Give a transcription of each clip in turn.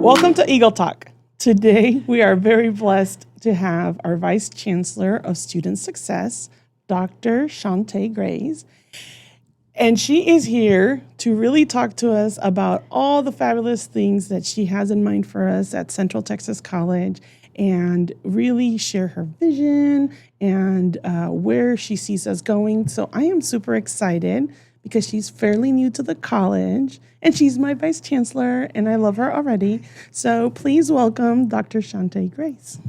Welcome to Eagle Talk. Today, we are very blessed to have our Vice Chancellor of Student Success, Dr. Shantay Grays. And she is here to really talk to us about all the fabulous things that she has in mind for us at Central Texas College and really share her vision and where she sees us going. So I am super excited because she's fairly new to the college and she's my Vice Chancellor and I love her already. So please welcome Dr. Shantay Grays.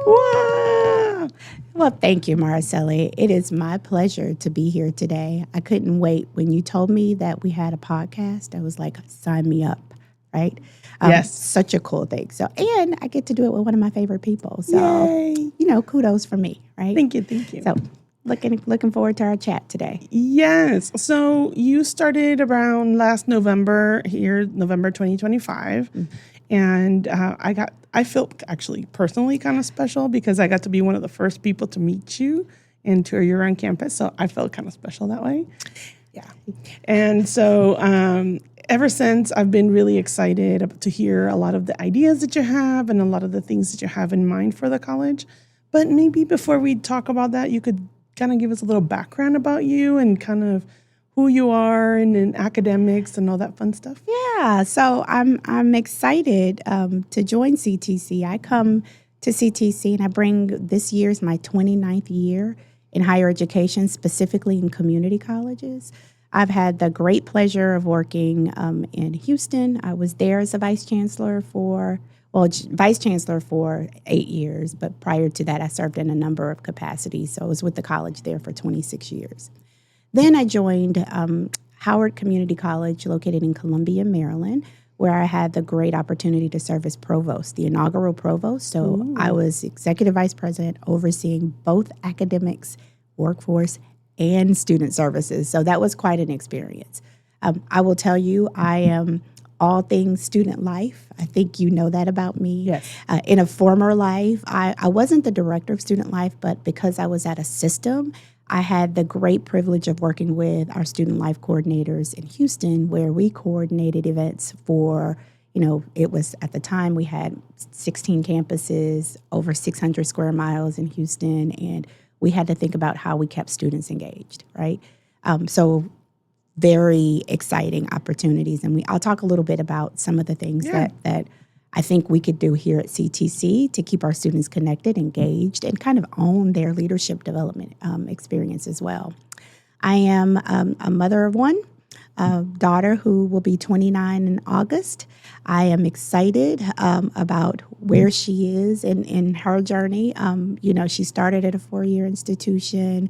Wow. Well, thank you, Mariceli. It is my pleasure to be here today. I couldn't wait. When you told me that we had a podcast, I was like, sign me up, right? Yes. Such a cool thing. So, and I get to do it with one of my favorite people. So, Yay. Kudos for me, right? Thank you. So, looking forward to our chat today. Yes. So you started around last November here, November 2025. Mm-hmm. And I felt actually personally kind of special because I got to be one of the first people to meet you and tour you around campus. So I felt kind of special that way. Yeah. And so ever since, I've been really excited to hear a lot of the ideas that you have and a lot of the things that you have in mind for the college. But maybe before we talk about that, you could kind of give us a little background about you and kind of who you are and in academics and all that fun stuff. Yeah, so I'm excited to join CTC. I come to CTC and I bring this year's my 29th year in higher education, specifically in community colleges. I've had the great pleasure of working in Houston. I was there as a vice chancellor for 8 years, but prior to that, I served in a number of capacities. So I was with the college there for 26 years. Then I joined Howard Community College, located in Columbia, Maryland, where I had the great opportunity to serve as provost, the inaugural provost. So Ooh. I was executive vice president overseeing both academics, workforce, and student services. So that was quite an experience. I will tell you, I am all things student life. I think you know that about me. Yes. In a former life, I wasn't the director of student life, but because I was at a system, I had the great privilege of working with our student life coordinators in Houston, where we coordinated events for, it was at the time we had 16 campuses, over 600 square miles in Houston, and we had to think about how we kept students engaged, right? So very exciting opportunities. And I'll talk a little bit about some of the things that I think we could do here at CTC to keep our students connected, engaged, and kind of own their leadership development experience as well. I am a mother of one, daughter who will be 29 in August. I am excited about where she is in her journey. She started at a 4-year institution,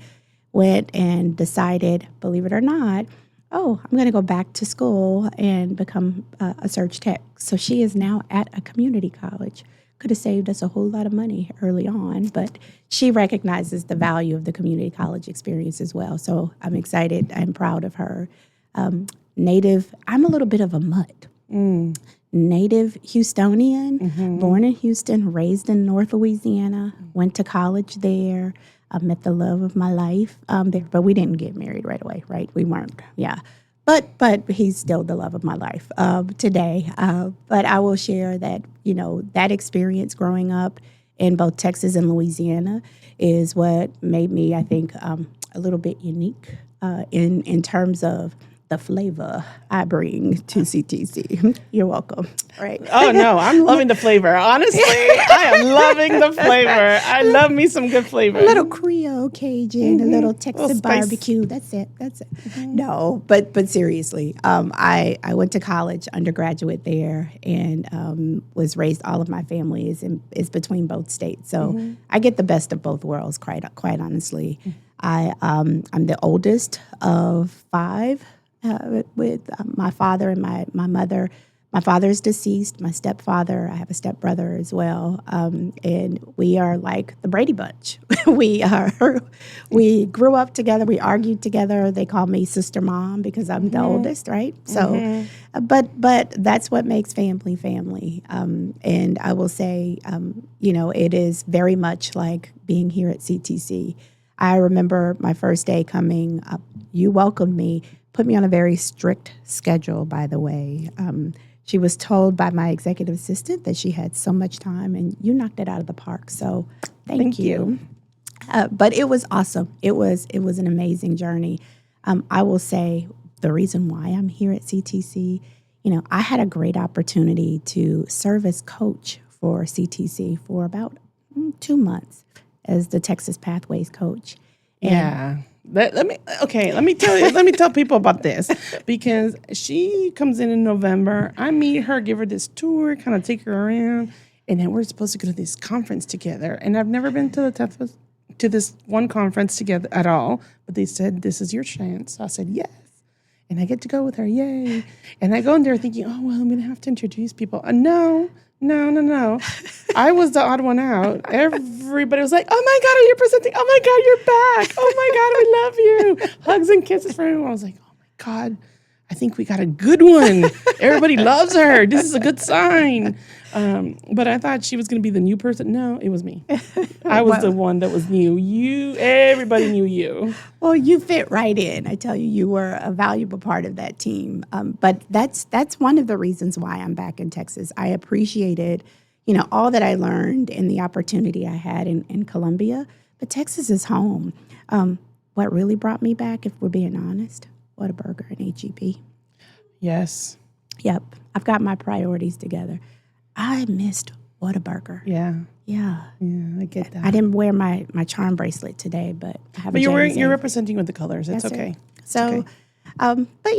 went and decided, believe it or not, I'm going to go back to school and become a surge tech. So she is now at a community college. Could have saved us a whole lot of money early on, but she recognizes the value of the community college experience as well. So I'm excited. I'm proud of her. I'm a little bit of a mutt. Native Houstonian, born in Houston, raised in North Louisiana, went to college there. I met the love of my life there, but we didn't get married right away, right? We weren't, yeah. But he's still the love of my life today. But I will share that, that experience growing up in both Texas and Louisiana is what made me, I think, a little bit unique in terms of the flavor I bring to CTC. You're welcome. Right. Oh, no, I'm loving the flavor. Honestly, I am loving the flavor. I love me some good flavor. A little Creole Cajun, a little Texas barbecue. That's it. No, but seriously, I went to college, undergraduate there, and was raised, all of my family is between both states. So I get the best of both worlds, quite honestly. I'm the oldest of 5. With my father and my mother. My father's deceased. My stepfather, I have a stepbrother as well. And we are like the Brady Bunch. We grew up together. We argued together. They call me Sister Mom because I'm the oldest, right? So, but that's what makes family. And I will say, it is very much like being here at CTC. I remember my first day coming up. You welcomed me. Put me on a very strict schedule, by the way. She was told by my executive assistant that she had so much time, and you knocked it out of the park. So thank you. But it was awesome. It was an amazing journey. I will say the reason why I'm here at CTC, I had a great opportunity to serve as coach for CTC for about 2 months as the Texas Pathways coach. And let me tell people about this, because she comes in November. I meet her, give her this tour, kind of take her around, and then we're supposed to go to this conference together. And I've never been to this one conference together at all, but they said, this is your chance. So I said, yes. And I get to go with her. Yay. And I go in there thinking, oh, well, I'm going to have to introduce people. No. I was the odd one out. Everybody was like, oh my God, are you presenting? Oh my God, you're back. Oh my God, we love you. Hugs and kisses for everyone. I was like, oh my God, I think we got a good one. Everybody loves her. This is a good sign. But I thought she was going to be the new person. No, it was me. I was the one that was new. Everybody knew you. Well, you fit right in. I tell you, you were a valuable part of that team. But that's one of the reasons why I'm back in Texas. I appreciated, all that I learned and the opportunity I had in Columbia. But Texas is home. What really brought me back, if we're being honest, Whataburger and HEB. Yes. Yep. I've got my priorities together. I missed Whataburger. Yeah. Yeah. Yeah, I get that. I didn't wear my charm bracelet today, but I have. But you're representing with the colors. It's okay. It. So, okay. But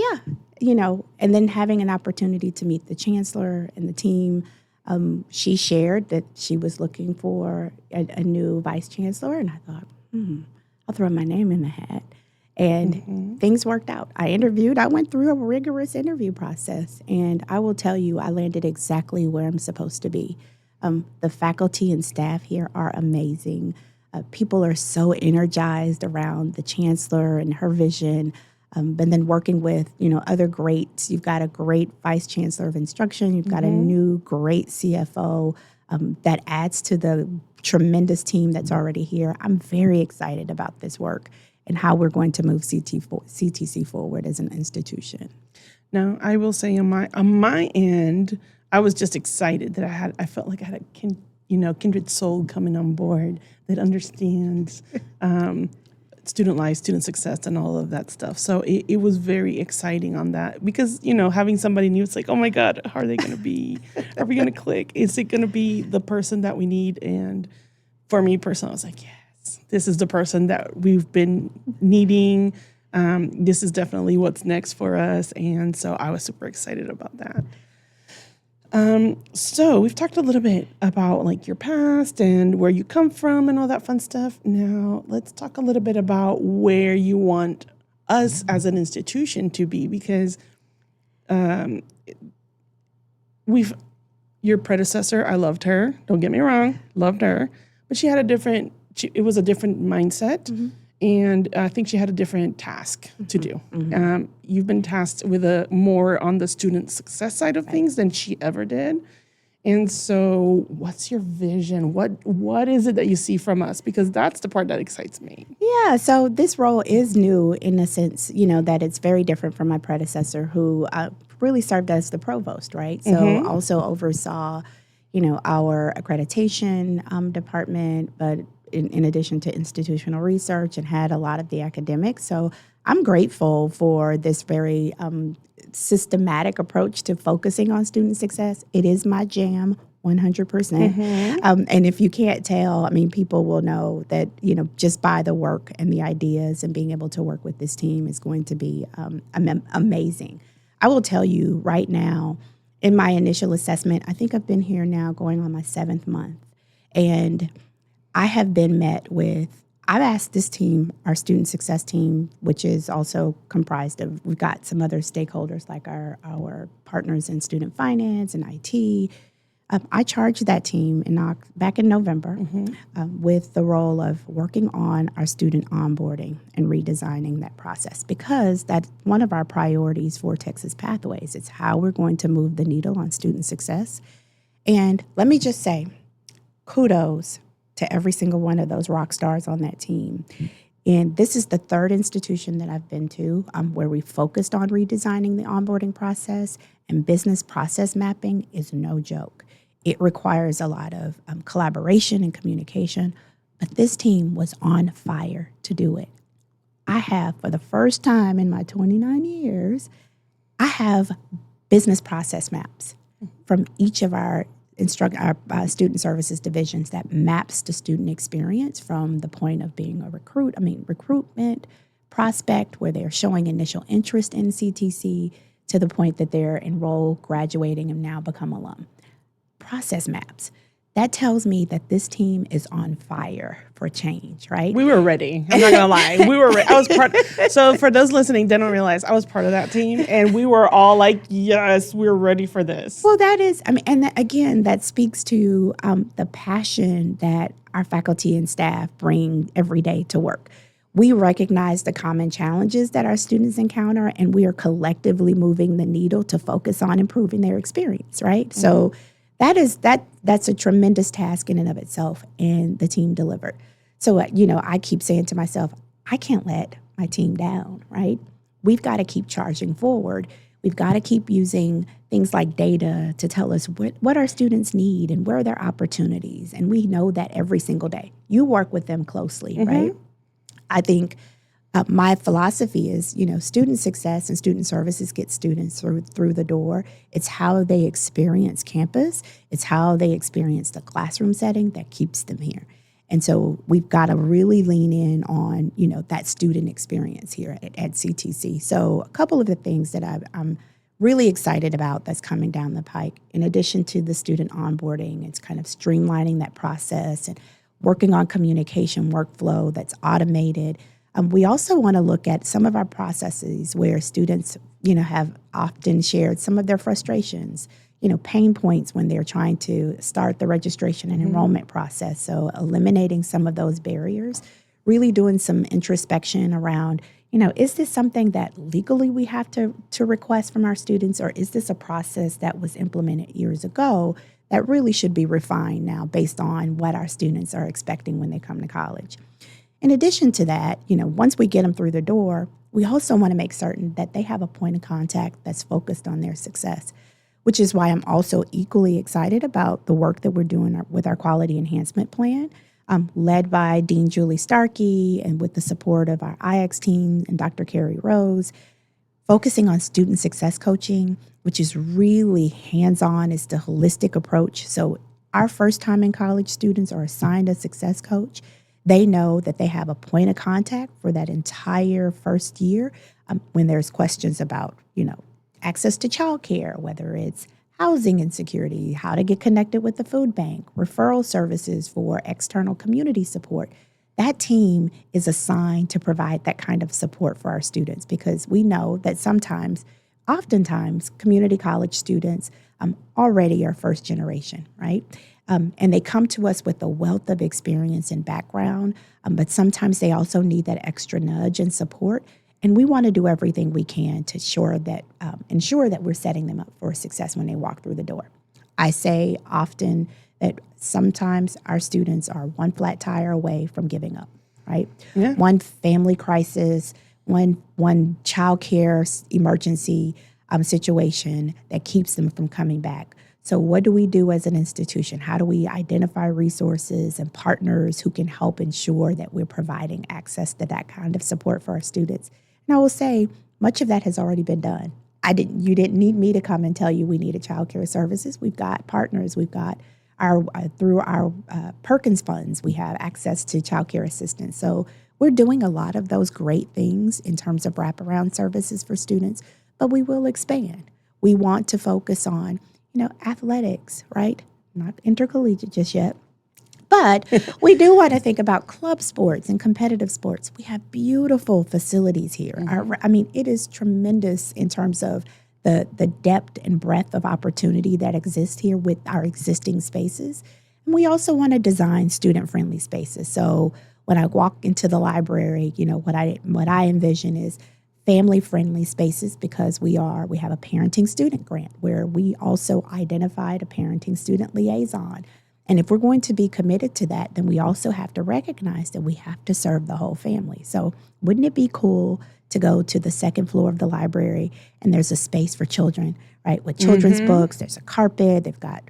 yeah, and then having an opportunity to meet the chancellor and the team. She shared that she was looking for a new vice chancellor, and I thought, I'll throw my name in the hat. And things worked out. I went through a rigorous interview process, and I will tell you, I landed exactly where I'm supposed to be. The faculty and staff here are amazing. People are so energized around the chancellor and her vision. And then working with, other greats. You've got a great vice chancellor of instruction. You've got a new great CFO that adds to the tremendous team that's already here. I'm very excited about this work and how we're going to move CTC forward as an institution. Now, I will say on my end, I was just excited that I felt like I had a kindred soul coming on board that understands student life, student success, and all of that stuff. So it was very exciting on that because, having somebody new, it's like, oh my God, how are they going to be? Are we going to click? Is it going to be the person that we need? And for me personally, I was like, yes, this is the person that we've been needing. This is definitely what's next for us. And so I was super excited about that. So we've talked a little bit about like your past and where you come from and all that fun stuff. Now let's talk a little bit about where you want us as an institution to be, because your predecessor, I loved her. Don't get me wrong, loved her, but she had it was a different mindset. Mm-hmm. And I think she had a different task to do. Mm-hmm. You've been tasked with more on the student success side of things than she ever did. And so what's your vision? What is it that you see from us? Because that's the part that excites me. Yeah, so this role is new in the sense, that it's very different from my predecessor who really served as the provost, right? So also oversaw, our accreditation department, but in addition to institutional research, and had a lot of the academics. So I'm grateful for this very systematic approach to focusing on student success. It is my jam, 100%. And if you can't tell, people will know that, just by the work and the ideas and being able to work with this team is going to be amazing. I will tell you right now, in my initial assessment, I think I've been here now going on my 7th month. And I have been met with, I've asked this team, our student success team, which is also comprised of, we've got some other stakeholders like our partners in student finance and IT. I charged that team back in November with the role of working on our student onboarding and redesigning that process, because that's one of our priorities for Texas Pathways. It's how we're going to move the needle on student success. And let me just say, kudos to every single one of those rock stars on that team. And this is the third institution that I've been to where we focused on redesigning the onboarding process, and business process mapping is no joke. It requires a lot of collaboration and communication, but this team was on fire to do it. I have, for the first time in my 29 years, I have business process maps from each of our student services divisions that maps the student experience from the point of being a recruitment prospect, where they're showing initial interest in CTC, to the point that they're enrolled, graduating, and now become alum. Process maps. That tells me that this team is on fire for change, right? We were ready. I'm not going to lie. We were ready. I was part. So for those listening, they don't realize I was part of that team, and we were all like, yes, we're ready for this. Well, that is, and again, that speaks to the passion that our faculty and staff bring every day to work. We recognize the common challenges that our students encounter, and we are collectively moving the needle to focus on improving their experience, right? Mm-hmm. So that's a tremendous task in and of itself, and the team delivered. So, I keep saying to myself, I can't let my team down, right? We've got to keep charging forward. We've got to keep using things like data to tell us what our students need and where are their opportunities. And we know that every single day. You work with them closely, mm-hmm. right? I think my philosophy is, student success and student services get students through the door. It's how they experience campus. It's how they experience the classroom setting that keeps them here. And so we've got to really lean in on, that student experience here at CTC. So a couple of the things that I'm really excited about that's coming down the pike, in addition to the student onboarding, it's kind of streamlining that process and working on communication workflow that's automated. We also want to look at some of our processes where students, have often shared some of their frustrations, pain points when they're trying to start the registration and enrollment process. So eliminating some of those barriers, really doing some introspection around, is this something that legally we have to request from our students, or is this a process that was implemented years ago that really should be refined now based on what our students are expecting when they come to college? In addition to that, once we get them through the door, we also want to make certain that they have a point of contact that's focused on their success, which is why I'm also equally excited about the work that we're doing with our quality enhancement plan, led by Dean Julie Starkey and with the support of our IX team and Dr. Carrie Rose, focusing on student success coaching, which is really hands-on. It's the holistic approach. So our first-time in college students are assigned a success coach. They know that they have a point of contact for that entire first year when there's questions about, access to childcare, whether it's housing insecurity, how to get connected with the food bank, referral services for external community support. That team is assigned to provide that kind of support for our students, because we know that oftentimes, community college students already are first generation, right? And they come to us with a wealth of experience and background, but sometimes they also need that extra nudge and support. And we want to do everything we can to ensure that we're setting them up for success when they walk through the door. I say often that sometimes our students are one flat tire away from giving up, right? Yeah. One family crisis, one child care emergency situation that keeps them from coming back. So what do we do as an institution? How do we identify resources and partners who can help ensure that we're providing access to that kind of support for our students? And I will say, much of that has already been done. You didn't need me to come and tell you we needed child care services. We've got partners. We've got through our Perkins funds, we have access to child care assistance. So we're doing a lot of those great things in terms of wraparound services for students, but we will expand. We want to focus on athletics, right? Not intercollegiate just yet. But we do want to think about club sports and competitive sports. We have beautiful facilities here. Mm-hmm. It is tremendous in terms of the depth and breadth of opportunity that exists here with our existing spaces. And we also want to design student-friendly spaces. So when I walk into the library, what I envision is family-friendly spaces, because we have a parenting student grant where we also identified a parenting student liaison And if we're going to be committed to that, then we also have to recognize that we have to serve the whole family. So wouldn't it be cool to go to the second floor of the library and there's a space for children, right? With children's books, there's a carpet, they've got,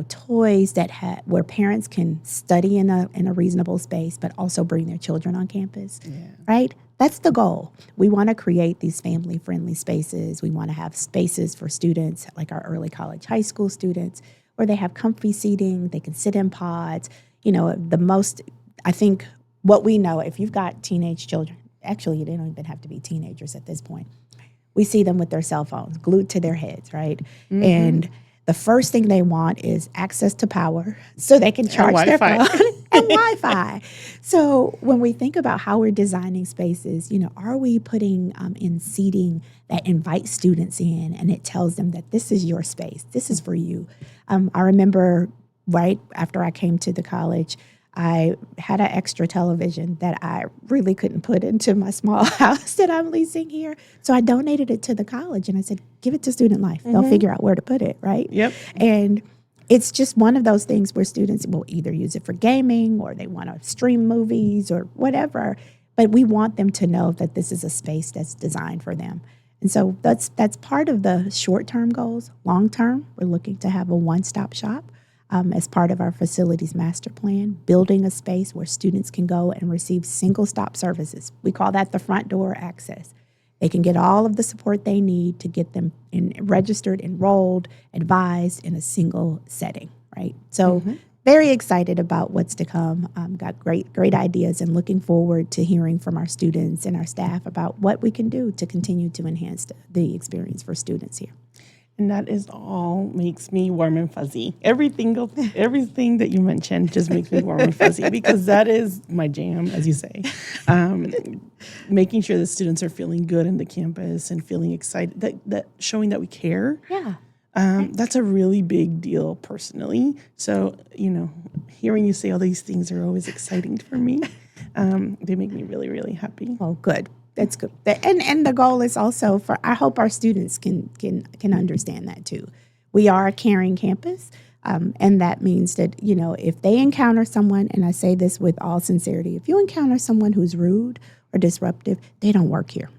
toys that where parents can study in a reasonable space, but also bring their children on campus, right? That's the goal. We want to create these family-friendly spaces. We want to have spaces for students like our early college, high school students, where they have comfy seating, they can sit in pods. I think what we know, if you've got teenage children, actually they don't even have to be teenagers at this point. We see them with their cell phones glued to their heads, right? And the first thing they want is access to power so they can charge their phone and Wi-Fi. So when we think about how we're designing spaces, are we putting in seating that invites students in and it tells them that this is your space, this is for you? I remember right after I came to the college, I had an extra television that I really couldn't put into my small house that I'm leasing here. So I donated it to the college and I said, give it to Student Life. They'll figure out where to put it, right? Yep. And it's just one of those things where students will either use it for gaming or they want to stream movies or whatever. But we want them to know that this is a space that's designed for them. And so that's part of the short-term goals. Long-term, we're looking to have a one-stop shop. As part of our facilities master plan, building a space where students can go and receive single-stop services. We call that the front door access. They can get all of the support they need to get them registered, enrolled, advised in a single setting, right? So very excited about what's to come. Got great ideas and looking forward to hearing from our students and our staff about what we can do to continue to enhance the experience for students here. And that is all makes me warm and fuzzy. Everything that you mentioned just makes me warm and fuzzy because that is my jam, as you say. Making sure the students are feeling good in the campus and feeling excited, that showing that we care. Yeah. That's a really big deal personally. So, hearing you say all these things are always exciting for me. They make me really, really happy. Oh, good. That's good. And the goal is also I hope our students can understand that too. We are a caring campus. And that means that, if they encounter someone, and I say this with all sincerity, if you encounter someone who's rude or disruptive, they don't work here.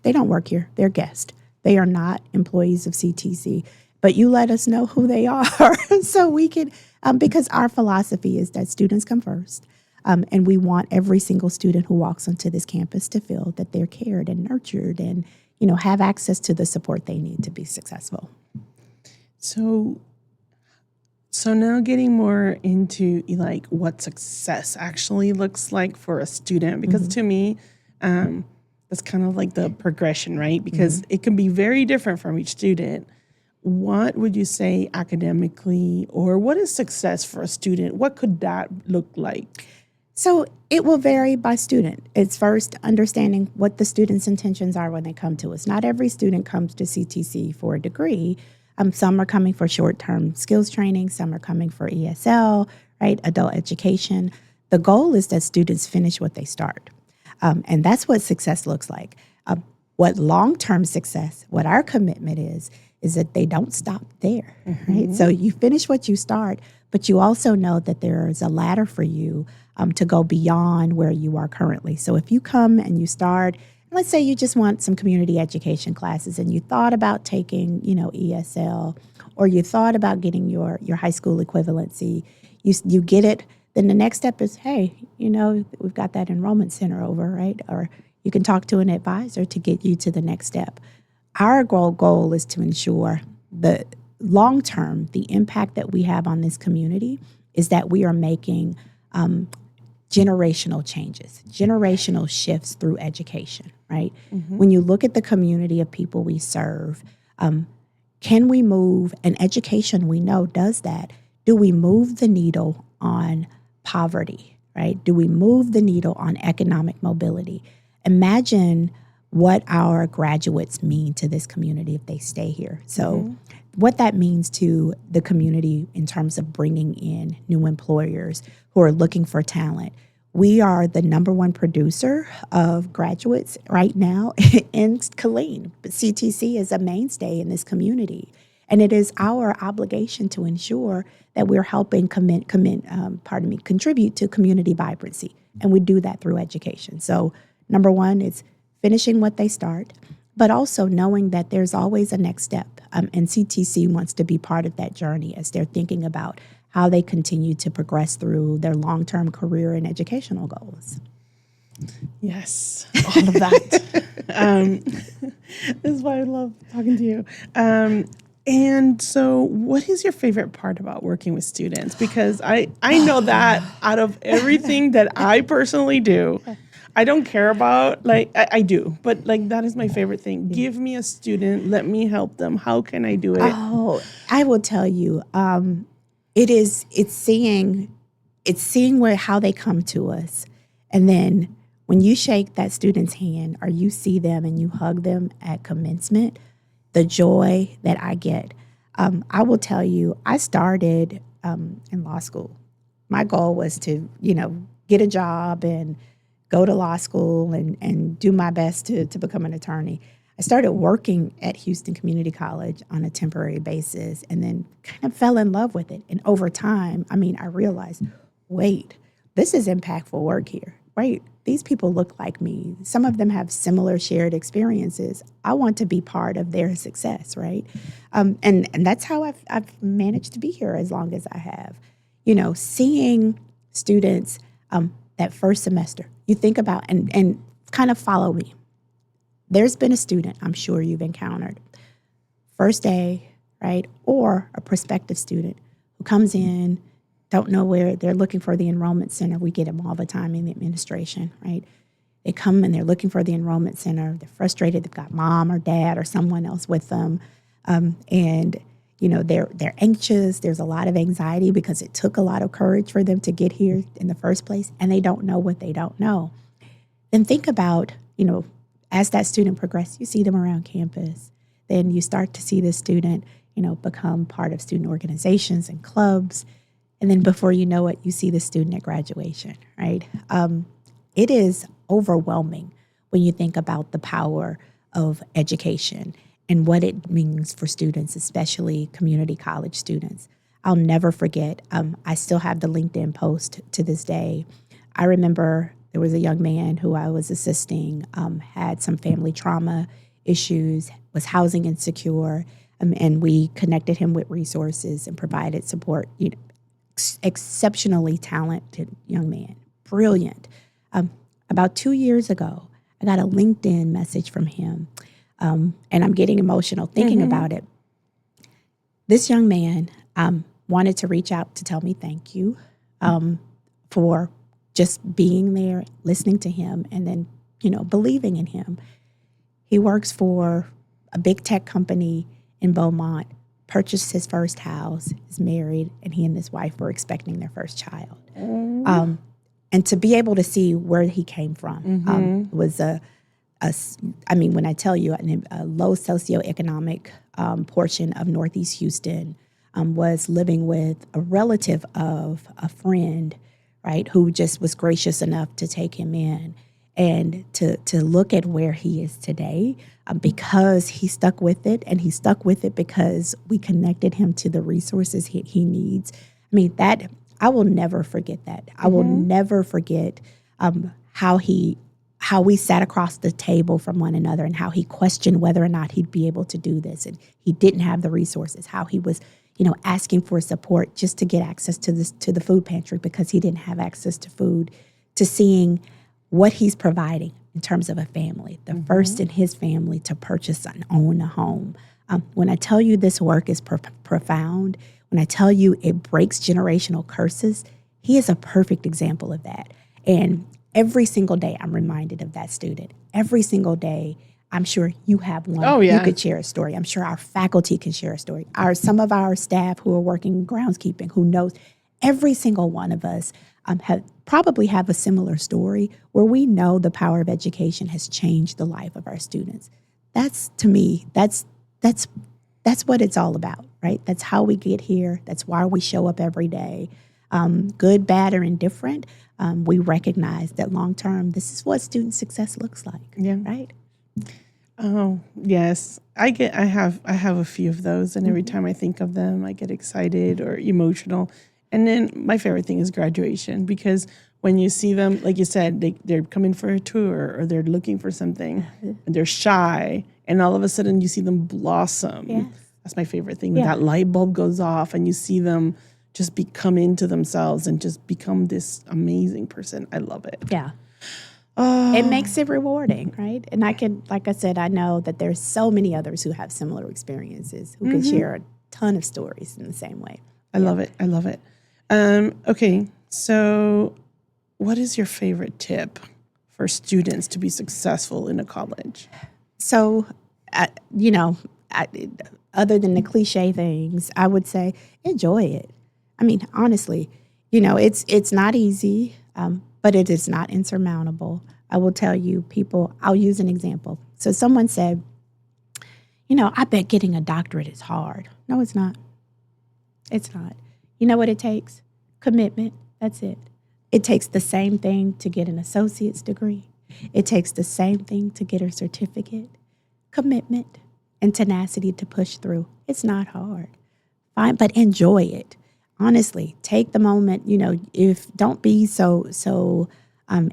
They don't work here. They're guests. They are not employees of CTC. But you let us know who they are so we can, because our philosophy is that students come first. And we want every single student who walks onto this campus to feel that they're cared and nurtured and, have access to the support they need to be successful. So now getting more into like what success actually looks like for a student, because to me, that's kind of like the progression, right? Because it can be very different from each student. What would you say academically, or what is success for a student? What could that look like? So it will vary by student. It's first understanding what the student's intentions are when they come to us. Not every student comes to CTC for a degree. Some are coming for short-term skills training. Some are coming for ESL, right? Adult education. The goal is that students finish what they start. And that's what success looks like. What long-term success, what our commitment is that they don't stop there, right? So you finish what you start, but you also know that there is a ladder for you to go beyond where you are currently. So if you come and you start, let's say you just want some community education classes and you thought about taking, ESL, or you thought about getting your high school equivalency, you get it, then the next step is, hey, we've got that enrollment center over, right? Or you can talk to an advisor to get you to the next step. Our goal is to ensure the long term, the impact that we have on this community is that we are making generational changes, generational shifts through education, right? When you look at the community of people we serve, can we move, and education we know does that, do we move the needle on poverty, right? Do we move the needle on economic mobility? Imagine what our graduates mean to this community if they stay here. So what that means to the community in terms of bringing in new employers who are looking for talent. We are the number one producer of graduates right now in Killeen. CTC is a mainstay in this community. And it is our obligation to ensure that we're helping contribute to community vibrancy. And we do that through education. So number one is finishing what they start, but also knowing that there's always a next step. And CTC wants to be part of that journey as they're thinking about how they continue to progress through their long-term career and educational goals. Yes, all of that. This is why I love talking to you. And so what is your favorite part about working with students? Because I know that out of everything that I personally do, I don't care about, like, I do, but like that is my favorite thing. Give me a student, let me help them. How can I do it? Oh, I will tell you, it's seeing how they come to us. And then when you shake that student's hand or you see them and you hug them at commencement, the joy that I get. I will tell you, I started in law school. My goal was to, get a job and go to law school and do my best to become an attorney. I started working at Houston Community College on a temporary basis and then kind of fell in love with it. And over time, I realized, wait, this is impactful work here. Wait, these people look like me. Some of them have similar shared experiences. I want to be part of their success, right? And that's how I've managed to be here as long as I have. Seeing students that first semester, you think about and kind of follow me. There's been a student I'm sure you've encountered, first day, right? Or a prospective student who comes in, don't know where they're looking for the enrollment center. We get them all the time in the administration, right? They come and they're looking for the enrollment center. They're frustrated. They've got mom or dad or someone else with them. They're anxious. There's a lot of anxiety because it took a lot of courage for them to get here in the first place, and they don't know what they don't know. Then think about, as that student progresses, you see them around campus. Then you start to see this student, become part of student organizations and clubs. And then before you know it, you see the student at graduation, right? It is overwhelming when you think about the power of education and what it means for students, especially community college students. I'll never forget, I still have the LinkedIn post to this day. I remember there was a young man who I was assisting, had some family trauma issues, was housing insecure, and we connected him with resources and provided support. Exceptionally talented young man, brilliant. About 2 years ago, I got a LinkedIn message from him, and I'm getting emotional thinking about it. This young man wanted to reach out to tell me thank you for just being there, listening to him, and then, believing in him. He works for a big tech company in Beaumont, purchased his first house, is married, and he and his wife were expecting their first child. And to be able to see where he came from was when I tell you, a low socioeconomic portion of Northeast Houston, was living with a relative of a friend, right, who just was gracious enough to take him in. And to look at where he is today, because he stuck with it, and he stuck with it because we connected him to the resources he needs. That I will never forget that. I will never forget how we sat across the table from one another and how he questioned whether or not he'd be able to do this, and he didn't have the resources. How he was, asking for support just to get access to the food pantry because he didn't have access to food. To seeing what he's providing in terms of a family, the first in his family to purchase and own a home. When I tell you this work is profound, when I tell you it breaks generational curses, he is a perfect example of that. And every single day I'm reminded of that student. Every single day, I'm sure you have one. Oh, yeah. You could share a story. I'm sure our faculty can share a story. Some of our staff who are working groundskeeping, who knows, every single one of us probably have a similar story where we know the power of education has changed the life of our students. That's, to me, that's what it's all about, right? That's how we get here. That's why we show up every day. Good, bad, or indifferent, we recognize that long term, this is what student success looks like, right? Oh, yes. I have a few of those, and every time I think of them, I get excited or emotional. And then my favorite thing is graduation, because when you see them, like you said, they're coming for a tour or they're looking for something, and they're shy, and all of a sudden you see them blossom. Yes. That's my favorite thing. Yeah. That light bulb goes off, and you see them just come into themselves and just become this amazing person. I love it. Yeah. Oh, It makes it rewarding, right? And I can, like I said, I know that there's so many others who have similar experiences who can share a ton of stories in the same way. I love it. I love it. Okay, so what is your favorite tip for students to be successful in a college? So, other than the cliche things, I would say enjoy it. I mean, honestly, it's not easy, but it is not insurmountable. I will tell you, people, I'll use an example. So someone said, I bet getting a doctorate is hard. No, it's not. It's not. You know what it takes? Commitment. That's it. It takes the same thing to get an associate's degree. It takes the same thing to get a certificate. Commitment and tenacity to push through. It's not hard. Fine, but enjoy it. Honestly, take the moment, don't be so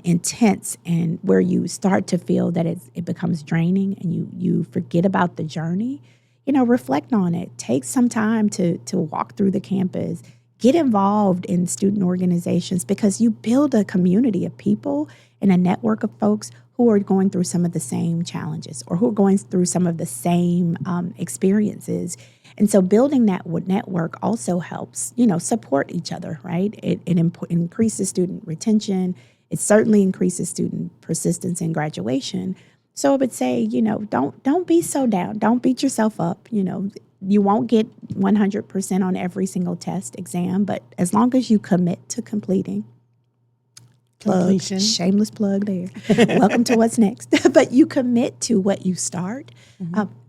intense, and where you start to feel that it becomes draining and you forget about the journey. Reflect on it. Take some time to walk through the campus. Get involved in student organizations, because you build a community of people and a network of folks who are going through some of the same challenges or who are going through some of the same experiences. And so building that network also helps, support each other, right? It increases student retention. It certainly increases student persistence and graduation. So I would say, don't be so down. Don't beat yourself up. You won't get 100% on every single test exam, but as long as you commit to completing, Completion. Shameless plug there. Welcome to what's next. But you commit to what you start.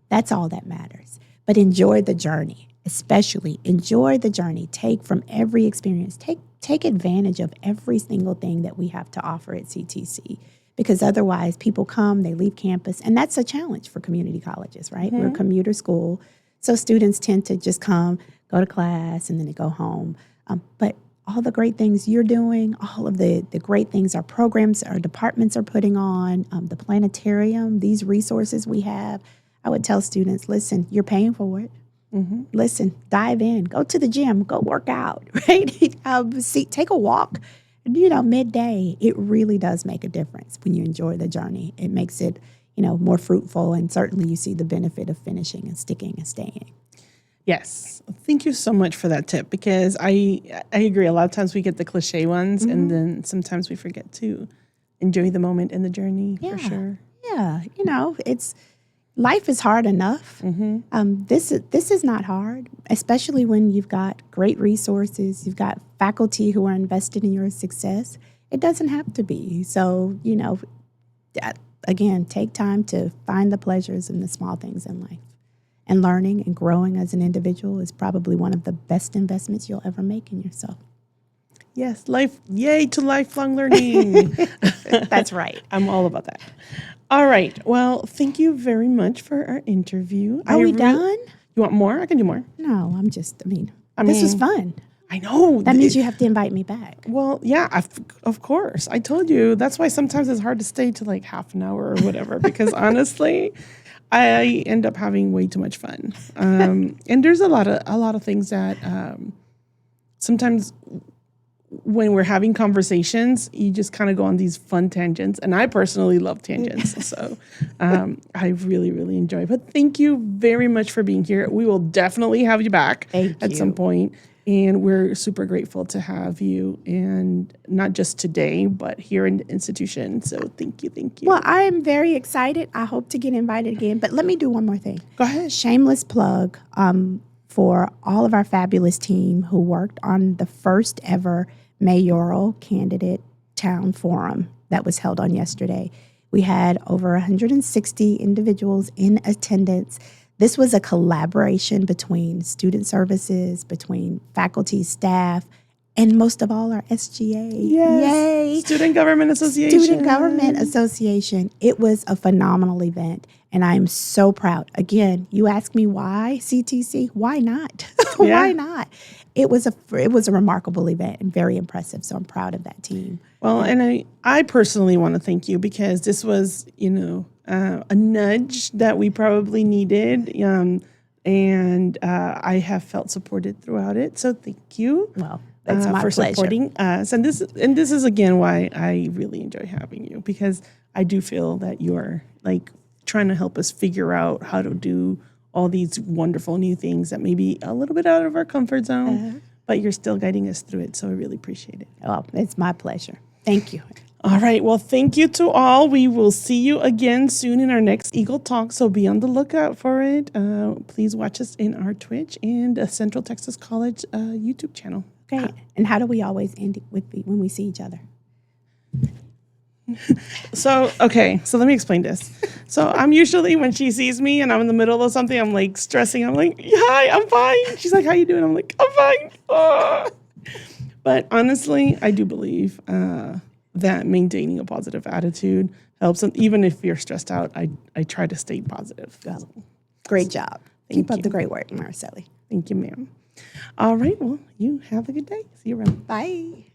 That's all that matters. But enjoy the journey, especially enjoy the journey. Take from every experience. Take advantage of every single thing that we have to offer at CTC. Because otherwise, people come, they leave campus, and that's a challenge for community colleges, right? We're a commuter school, so students tend to just come, go to class, and then they go home. But all the great things you're doing, all of the great things our programs, our departments are putting on, the planetarium, these resources we have, I would tell students, listen, you're paying for it. Listen, dive in, go to the gym, go work out, right? Take a walk. Midday, it really does make a difference when you enjoy the journey. It makes it, more fruitful, and certainly you see the benefit of finishing and sticking and staying. Yes. Thank you so much for that tip, because I agree. A lot of times we get the cliche ones, and then sometimes we forget to enjoy the moment and the journey, for sure. Yeah. Life is hard enough. This is not hard, especially when you've got great resources, you've got faculty who are invested in your success. It doesn't have to be. So, again, take time to find the pleasures in the small things in life. And learning and growing as an individual is probably one of the best investments you'll ever make in yourself. Yes, yay to lifelong learning. That's right. I'm all about that. All right. Well, thank you very much for our interview. Are we done? You want more? I can do more. No, this was fun. I know. That means you have to invite me back. Well, yeah, of course. I told you. That's why sometimes it's hard to stay to like half an hour or whatever, because honestly, I end up having way too much fun. And there's a lot of things that sometimes when we're having conversations, you just kind of go on these fun tangents. And I personally love tangents. So I really, really enjoy it. But thank you very much for being here. We will definitely have you back at some point. And we're super grateful to have you, and not just today, but here in the institution. So thank you. Well, I am very excited. I hope to get invited again. But let me do one more thing. Go ahead. Shameless plug for all of our fabulous team who worked on the first ever mayoral candidate town forum that was held on yesterday. We had over 160 individuals in attendance. This was a collaboration between student services, between faculty, staff, and most of all, our SGA. Yes. Yay. Student Government Association. Student Government Association. It was a phenomenal event. And I'm so proud. Again, you ask me why CTC? Why not? Why not? It was a remarkable event and very impressive. So I'm proud of that team. Well, and I personally want to thank you because this was, a nudge that we probably needed. And I have felt supported throughout it. So thank you. Well, it's my for pleasure. supporting us. And this is again why I really enjoy having you, because I do feel that you're like trying to help us figure out how to do all these wonderful new things that may be a little bit out of our comfort zone, but you're still guiding us through it. So I really appreciate it. Well, it's my pleasure. Thank you. All right. Well, thank you to all. We will see you again soon in our next Eagle Talk. So be on the lookout for it. Please watch us in our Twitch and Central Texas College YouTube channel. Okay. And how do we always end it when we see each other? So let me explain this. So I'm usually, when she sees me and I'm in the middle of something, I'm like stressing. I'm like, hi, I'm fine. She's like, how you doing? I'm like, I'm fine. But honestly, I do believe that maintaining a positive attitude helps. And even if you're stressed out, I try to stay positive. Well, great job. Keep up the great work, Mariceli. Thank you, ma'am. All right. Well, you have a good day. See you around. Bye.